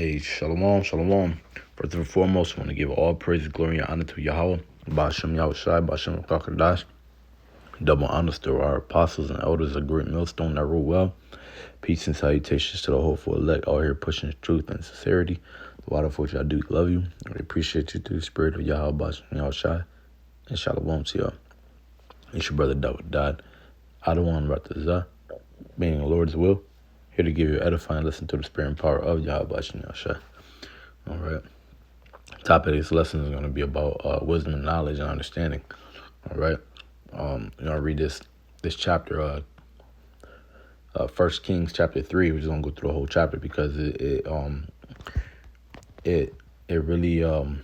Hey, shalom, shalom. First and foremost, I want to give all praise, glory, and honor to Yahweh, Ba'ashem Yahushai, Ba'ashem Kakadash. Double honors to our apostles and elders, a great millstone that rule well. Peace and salutations to the hopeful elect out here pushing truth and sincerity. A lot of which I do love you. I appreciate you through the spirit of Yahweh, Ba'ashem Yahushai, and shalom to y'all. It's your brother David Dodd. Adawan Ratazah, being the Lord's will. Here to give you edifying listen to the spirit and power of Yahweh Ba'ashem Yahushai. All right. Topic of this lesson is going to be about wisdom and knowledge and understanding. All right. I'll read this chapter, 1 Kings chapter 3. We're just going to go through the whole chapter because it really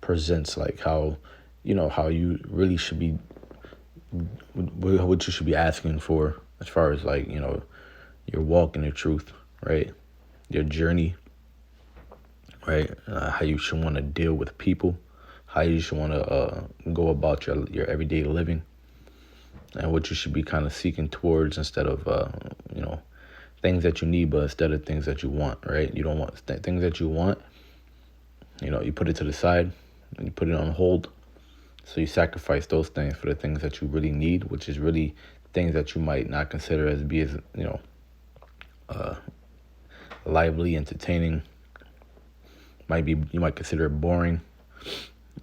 presents like how you really should be, what you should be asking for as far as like, your walk in the truth, right? Your journey, right? How you should want to deal with people, how you should want to go about your everyday living, and what you should be kind of seeking towards instead of, things that you need, but instead of things that you want, right? You don't want things that you want, you put it to the side and you put it on hold. So you sacrifice those things for the things that you really need, which is really things that you might not consider as lively, entertaining. You might consider it boring,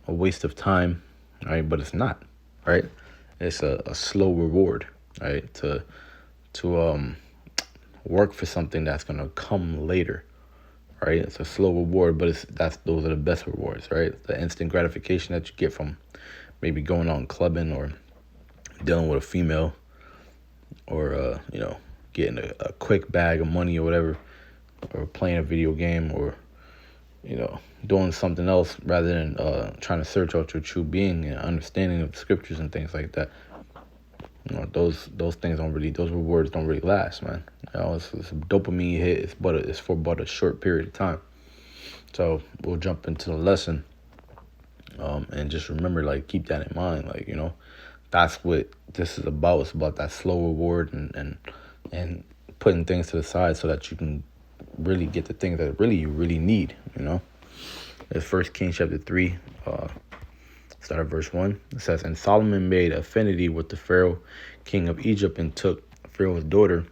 a waste of time, right? But it's not, right? It's a slow reward, right? To work for something that's gonna come later, right? It's a slow reward, but those are the best rewards, right? The instant gratification that you get from maybe going out and clubbing or dealing with a female or getting a quick bag of money or whatever, or playing a video game or doing something else rather than trying to search out your true being and understanding of the scriptures and things like that. Those things those rewards don't really last, man. It's a dopamine hit. It's for but a short period of time. So we'll jump into the lesson, and just remember, like, keep that in mind. Like, that's what this is about. It's about that slow reward and putting things to the side so that you can really get the things that you really need. It's 1 Kings chapter 3. Start at verse 1. It says, "And Solomon made affinity with the Pharaoh, king of Egypt, and took Pharaoh's daughter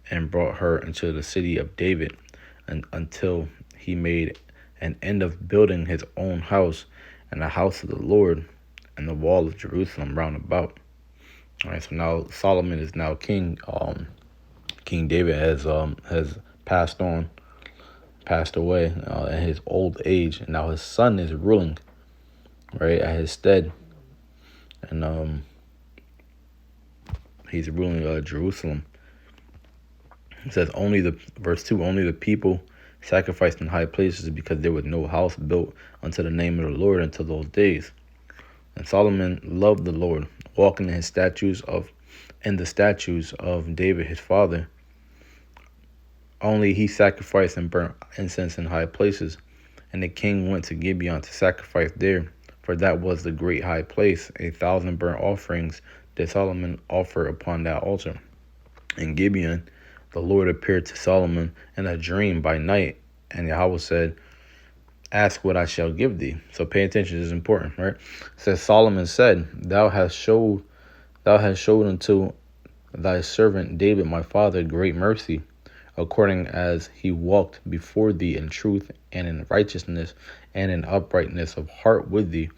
and brought her into the city of David, and until he made an end of building his own house and the house of the Lord and the wall of Jerusalem round about." All right, so now Solomon is now king. King David has passed away in his old age, and now his son is ruling, right, at his stead, and he's ruling Jerusalem. It says verse 2, only the people sacrificed in high places because there was no house built unto the name of the Lord until those days. And Solomon loved the Lord, walking in the statutes of David his father. Only he sacrificed and burnt incense in high places. And the king went to Gibeon to sacrifice there, for that was the great high place. 1,000 burnt offerings did Solomon offer upon that altar. In Gibeon, the Lord appeared to Solomon in a dream by night, and Yahweh said, "Ask what I shall give thee." So pay attention, this is important, right? It says, Solomon said, Thou hast showed unto thy servant David my father great mercy, according as he walked before thee in truth and in righteousness and in uprightness of heart with thee,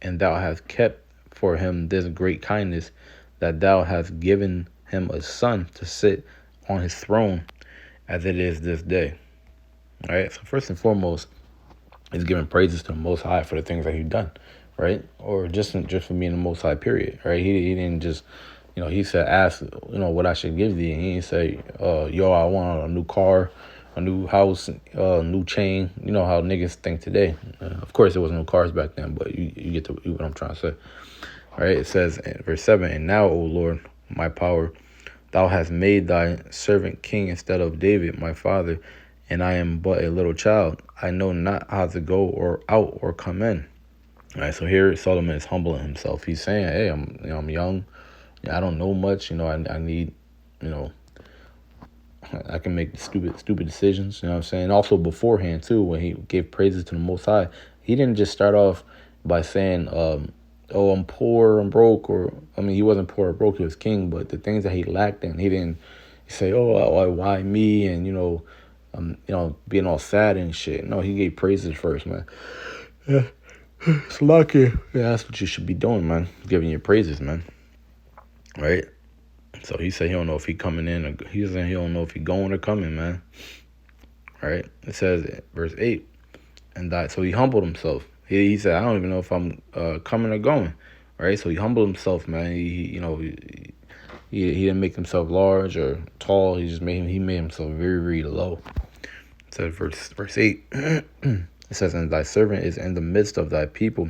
and thou hast kept for him this great kindness, that thou hast given him a son to sit on his throne as it is this day. All right, so first and foremost, he's giving praises to the Most High for the things that he's done, right? Or just for being the Most High, period, right? He didn't just, he said, ask, what I should give thee. And he didn't say, I want a new car, a new house, new chain. You know how niggas think today. Of course, there was no cars back then, but you get to what I'm trying to say. All right, it says in verse 7, "And now, O Lord, my power, thou hast made thy servant king instead of David, my father, and I am but a little child. I know not how to go or out or come in." All right, so here Solomon is humbling himself. He's saying, "Hey, I'm young. I don't know much. I need, I can make stupid decisions. You know what I'm saying? Also beforehand too, when he gave praises to the Most High, he didn't just start off by saying, "Oh, I'm poor, I'm broke," or I mean, he wasn't poor or broke; he was king. But the things that he lacked in, he didn't say, "Oh, why me?" and being all sad and shit. No, he gave praises first, man. Yeah, it's lucky. Yeah, that's what you should be doing, man. Giving your praises, man. Right? So he said he don't know if he coming in or he said he don't know if he going or coming, man. Right? It says verse 8, and that so he humbled himself. He said, I don't even know if I'm coming or going. Right? So he humbled himself, man. He didn't make himself large or tall. He made himself very, very low. It says verse 8. It says, and thy servant is in the midst of thy people,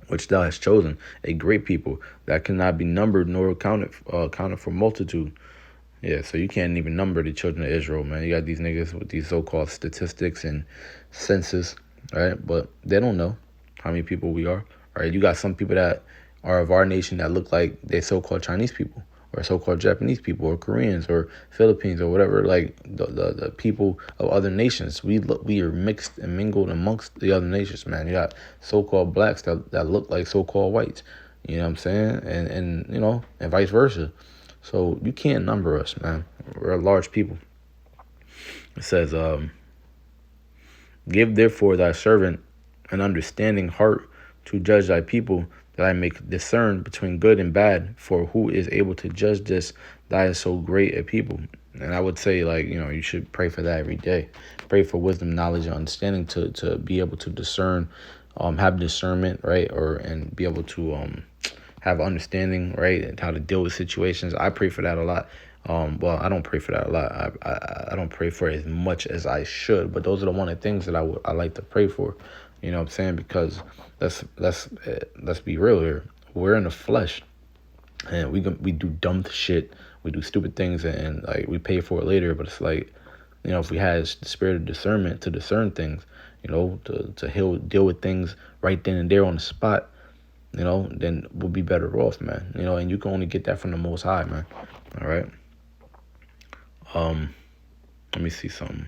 which thou hast chosen, a great people that cannot be numbered nor counted for multitude. Yeah, so you can't even number the children of Israel, man. You got these niggas with these so-called statistics and census, right? But they don't know how many people we are, right? You got some people that are of our nation that look like they so-called Chinese people or so-called Japanese people or Koreans or Philippines or whatever, like the people of other nations. We are mixed and mingled amongst the other nations, man. You got so-called blacks that look like so-called whites, you know what I'm saying? And vice versa. So you can't number us, man. We're a large people. It says, give therefore thy servant an understanding heart to judge thy people, that I may discern between good and bad. For who is able to judge this? Thy is so great a people. And I would say, you should pray for that every day. Pray for wisdom, knowledge, and understanding to be able to discern, have discernment, right? And be able to have understanding, right? And how to deal with situations. I pray for that a lot. Well, I don't pray for that a lot. I don't pray for it as much as I should, but those are the one of the things that I like to pray for. You know what I'm saying? Because let's be real here. We're in the flesh, and we do dumb shit. We do stupid things, and like we pay for it later. But it's like, if we had the spirit of discernment to discern things, to deal with things right then and there on the spot, then we'll be better off, man. And you can only get that from the Most High, man. All right. Let me see something.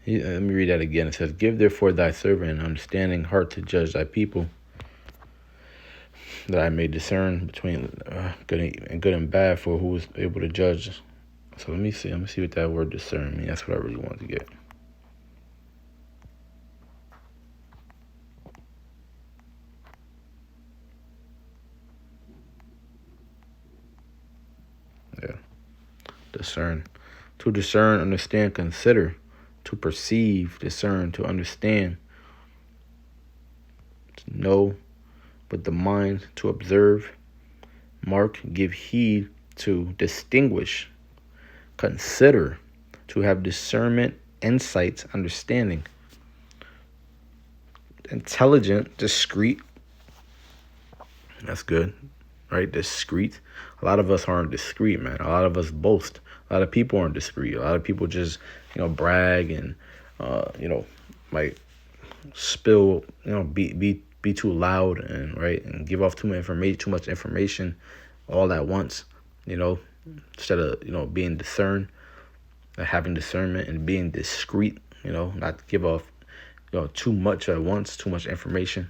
Let me read that again. It says, give therefore thy servant an understanding heart to judge thy people, that I may discern between good and bad, for who is able to judge. So let me see what that word discern means. That's what I really wanted to get. Yeah. Discern. To discern, understand, consider. To perceive, discern, to understand. To know, but the mind to observe. Mark, give heed, to distinguish. Consider, to have discernment, insight, understanding. Intelligent, discreet. That's good, right? Discreet. A lot of us aren't discreet, man. A lot of us boast. A lot of people aren't discreet. A lot of people just, brag and, might spill, be too loud and give off too much information all at once, instead of, being discerned, having discernment and being discreet, not to give off, too much at once, too much information.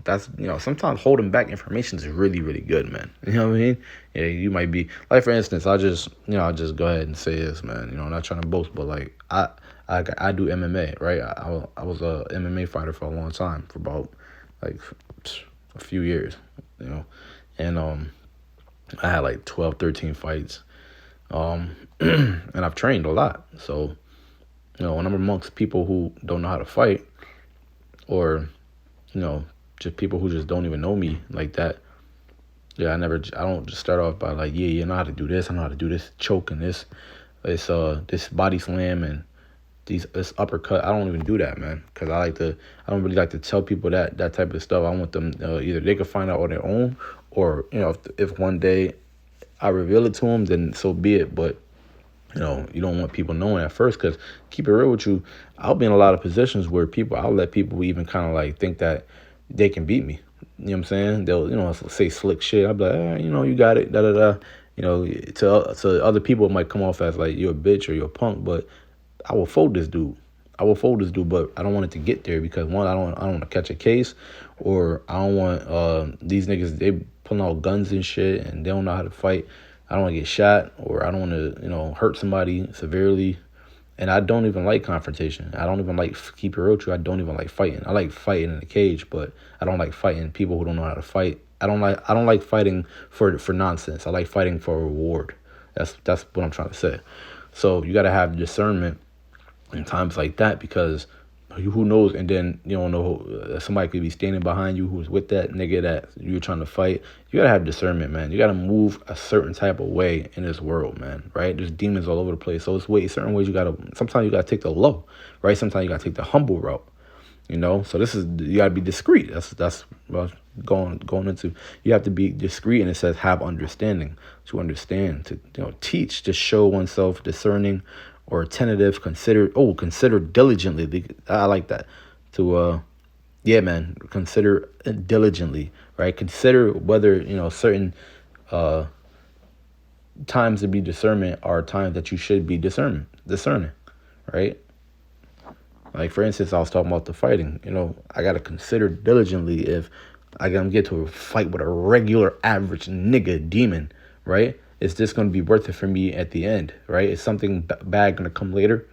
That's, sometimes holding back information is really, really good, man. You know what I mean? Yeah, you might be, like, for instance, I'll just go ahead and say this, man. I'm not trying to boast, but, like, I do MMA, right? I was a MMA fighter for a long time, for about, like, a few years, and, I had, like, 12, 13 fights, and I've trained a lot, so, when I'm amongst people who don't know how to fight, or just people who just don't even know me like that. Yeah, I don't just start off by like, yeah, you know how to do this, I know how to do this, choke and this body slam and this uppercut. I don't even do that, man, because I don't really like to tell people that type of stuff. I want them, either they can find out on their own, or, if one day I reveal it to them, then so be it. But, you don't want people knowing at first, because keep it real with you, I'll be in a lot of positions where I'll let people even kind of like think that they can beat me. know what I'm saying? They'll, say slick shit. I'll be like, you got it, da da da. To other people, it might come off as like you're a bitch or you're a punk, but I will fold this dude. But I don't want it to get there because one, I don't want to catch a case, or I don't want these niggas, they pulling out guns and shit and they don't know how to fight. I don't want to get shot, or I don't want to hurt somebody severely. And I don't even like confrontation. I don't even like, keep it real true, I don't even like fighting. I like fighting in the cage, but I don't like fighting people who don't know how to fight. I don't like fighting for nonsense. I like fighting for a reward. That's what I'm trying to say. So you gotta have discernment in times like that, because who knows? And then you don't know somebody could be standing behind you who's with that nigga that you're trying to fight. You gotta have discernment, man. You gotta move a certain type of way in this world, man. Right? There's demons all over the place. So it's certain ways sometimes you gotta take the low, right? Sometimes you gotta take the humble route. So you gotta be discreet. That's what going into. You have to be discreet, and it says have understanding, to understand, to teach, to show oneself discerning or attentive, consider diligently. I like that. To yeah, man, consider diligently, right? Consider whether certain times to be discernment are times that you should be discerning, right? Like, for instance, I was talking about the fighting. I got to consider diligently if I can get to a fight with a regular average nigga demon, right? Is this going to be worth it for me at the end, right? Is something bad going to come later?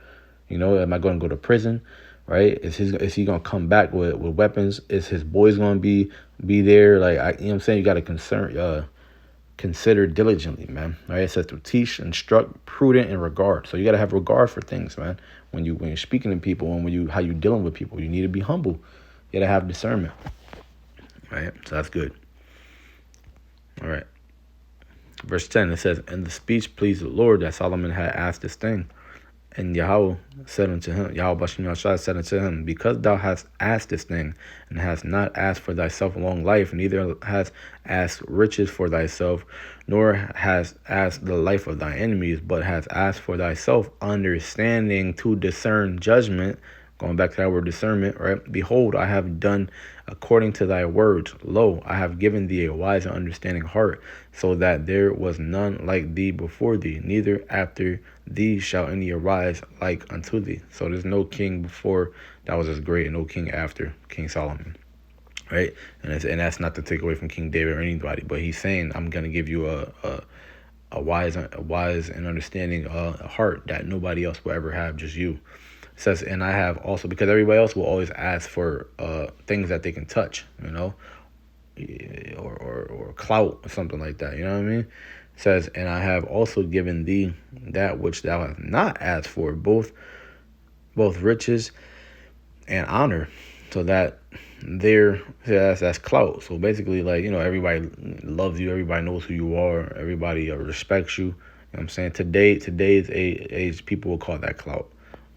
Am I going to go to prison, right? Is he going to come back with weapons? Is his boys going to be there? Like, you know what I'm saying? You got to consider diligently, man. Right? It says to teach, instruct, prudent, and regard. So you got to have regard for things, man. When you're speaking to people, and how you dealing with people, you need to be humble. You got to have discernment, right? So that's good. All right. Verse 10, it says, "And the speech pleased the Lord that Solomon had asked this thing. And Yahweh said unto him, said unto him, because thou hast asked this thing, and hast not asked for thyself long life, neither hast asked riches for thyself, nor hast asked the life of thy enemies, but hast asked for thyself understanding to discern judgment." Going back to that word discernment, right? "Behold, I have done according to thy words. Lo, I have given thee a wise and understanding heart, so that there was none like thee before thee, neither after thee shall any arise like unto thee." So there's no king before that was as great, and no king after King Solomon, right? And that's not to take away from King David or anybody, but he's saying, I'm gonna give you a wise and understanding heart that nobody else will ever have, just you. It says, and I have also, because everybody else will always ask for things that they can touch, or clout or something like that. You know what I mean? It says, and I have also given thee that which thou hast not asked for, both riches and honor, so that that's clout. So basically, like, everybody loves you, everybody knows who you are, everybody respects you. You know what I'm saying? Today's age, people will call that clout.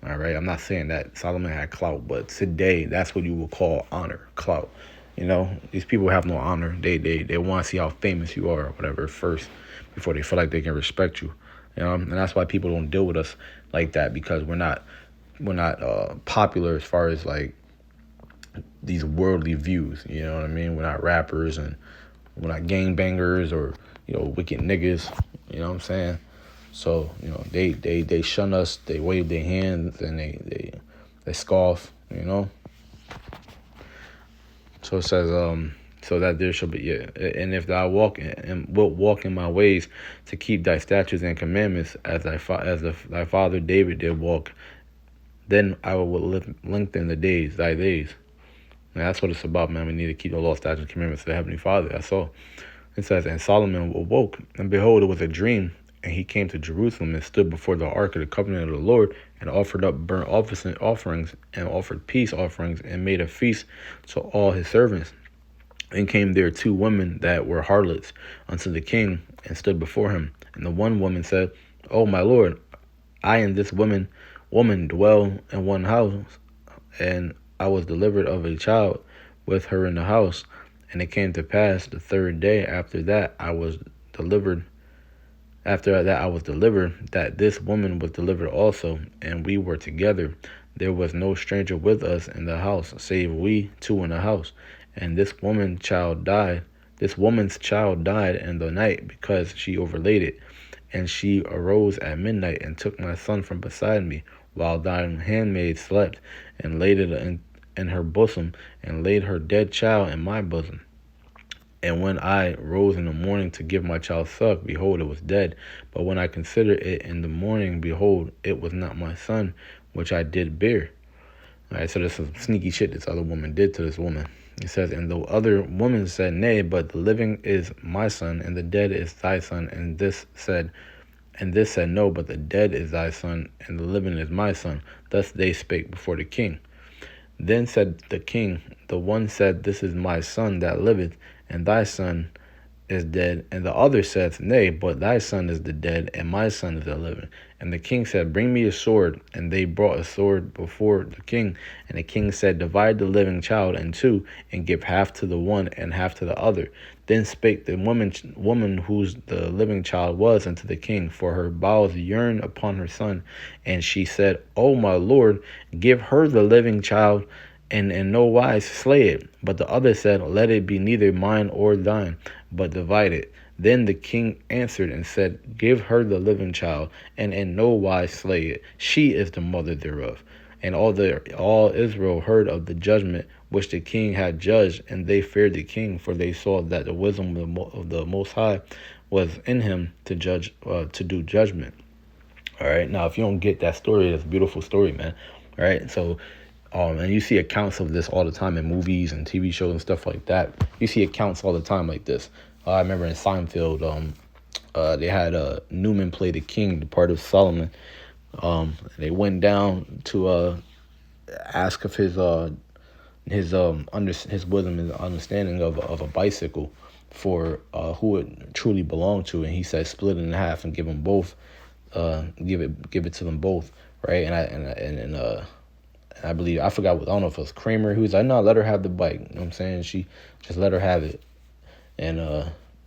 All right, I'm not saying that Solomon had clout, but today that's what you will call honor, clout. These people have no honor. They want to see how famous you are or whatever first before they feel like they can respect you. And that's why people don't deal with us like that, because we're not popular as far as like these worldly views. You know what I mean? We're not rappers, and we're not gangbangers or wicked niggas. You know what I'm saying? So they shun us, they wave their hands, and they scoff. So it says so that there shall be, and if thou wilt walk in my ways to keep thy statutes and commandments as thy father David did walk, then I will lengthen thy days. And that's what it's about, man. We need to keep the law, statutes, and commandments of the Heavenly Father. That's all. It says, and Solomon awoke, and behold, it was a dream. And he came to Jerusalem and stood before the ark of the covenant of the Lord, and offered up burnt offerings and offered peace offerings, and made a feast to all his servants. And came there 2 women that were harlots unto the king, and stood before him. And the one woman said, O my Lord, I and this woman dwell in one house, and I was delivered of a child with her in the house. And it came to pass the 3rd day after that I was delivered, that this woman was delivered also, and we were together. There was no stranger with us in the house, save we 2 in the house. and this woman's child died. This woman's child died in the night because she overlaid it. And she arose at midnight and took my son from beside me, while thine handmaid slept, and laid it in her bosom, and laid her dead child in my bosom. And when I rose in the morning to give my child suck, behold, it was dead. But when I considered it in the morning, behold, it was not my son, which I did bear. All right, so there's some sneaky shit this other woman did to this woman. It says, and the other woman said, nay, but the living is my son, and the dead is thy son. And this said, no, but the dead is thy son, and the living is my son. Thus they spake before the king. Then said the king, the one said, this is my son that liveth, and thy son is dead. And the other said, nay, but thy son is the dead, and my son is the living. And the king said, bring me a sword. And they brought a sword before the king. And the king said, divide the living child in two, and give half to the one and half to the other. Then spake the woman whose the living child was unto the king, for her bowels yearned upon her son. And she said, O my lord, give her the living child, and in no wise slay it. But the other said, let it be neither mine or thine, but divide it. Then the king answered and said, give her the living child, and in no wise slay it. She is the mother thereof. And all Israel heard of the judgment which the king had judged, and they feared the king, for they saw that the wisdom of the Most High was in him to do judgment. All right. Now, if you don't get that story, it's a beautiful story, man. All right. So, and you see accounts of this all the time in movies and TV shows and stuff like that. You see accounts all the time like this. I remember in Seinfeld, they had Newman play the king, the part of Solomon. They went down to ask of his wisdom and understanding of a bicycle for who it truly belonged to, and he said split it in half and give them both, give it to them both, right? And I believe, I forgot what, I don't know if it was Kramer who was like, no, let her have the bike. You know what I'm saying? She just let her have it. And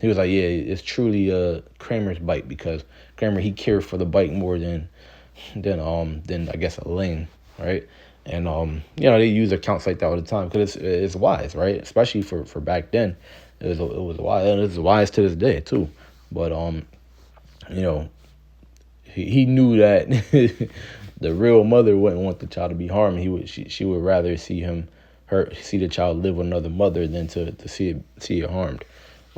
he was like, yeah, it's truly Kramer's bike, because Kramer, he cared for the bike more than I guess Elaine, right? And they use accounts like that all the time because it's wise, right? Especially for back then, it was wise, and it's wise to this day too. But he knew that the real mother wouldn't want the child to be harmed. She would rather see the child live with another mother than to see it harmed.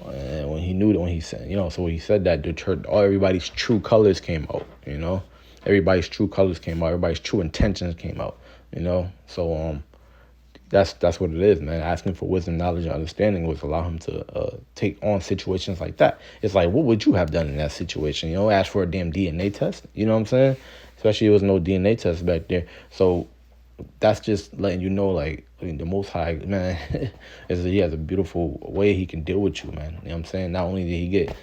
And when he said that, everybody's true colors came out. Everybody's true colors came out. Everybody's true intentions came out. So that's what it is, man. Asking for wisdom, knowledge, and understanding was allow him to take on situations like that. It's like, what would you have done in that situation? Ask for a damn DNA test. You know what I'm saying? Especially there was no DNA test back there. So that's just letting you know, like, the Most High, man, he has a beautiful way he can deal with you, man. You know what I'm saying? Not only did he get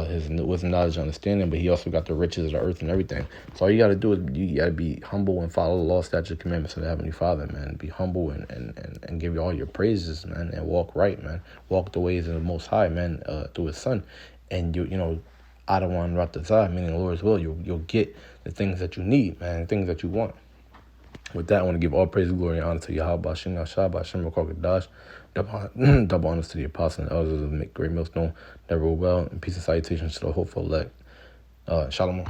his wisdom, knowledge, and understanding, but he also got the riches of the earth and everything. So all you got to do is you got to be humble and follow the law, statutes, commandments of the Heavenly Father, man. Be humble and give you all your praises, man, and walk right, man. Walk the ways of the Most High, man, through His Son. And Adawan Ratazah, meaning the Lord's will, you'll get the things that you need, man, the things that you want. With that, I want to give all praise, glory, and honor to Yahweh, Shem Yahshua, Shem Rakakadash, double honors to the apostles and elders of the great millstone, never will, and peace and salutations to the hopeful elect. Shalom.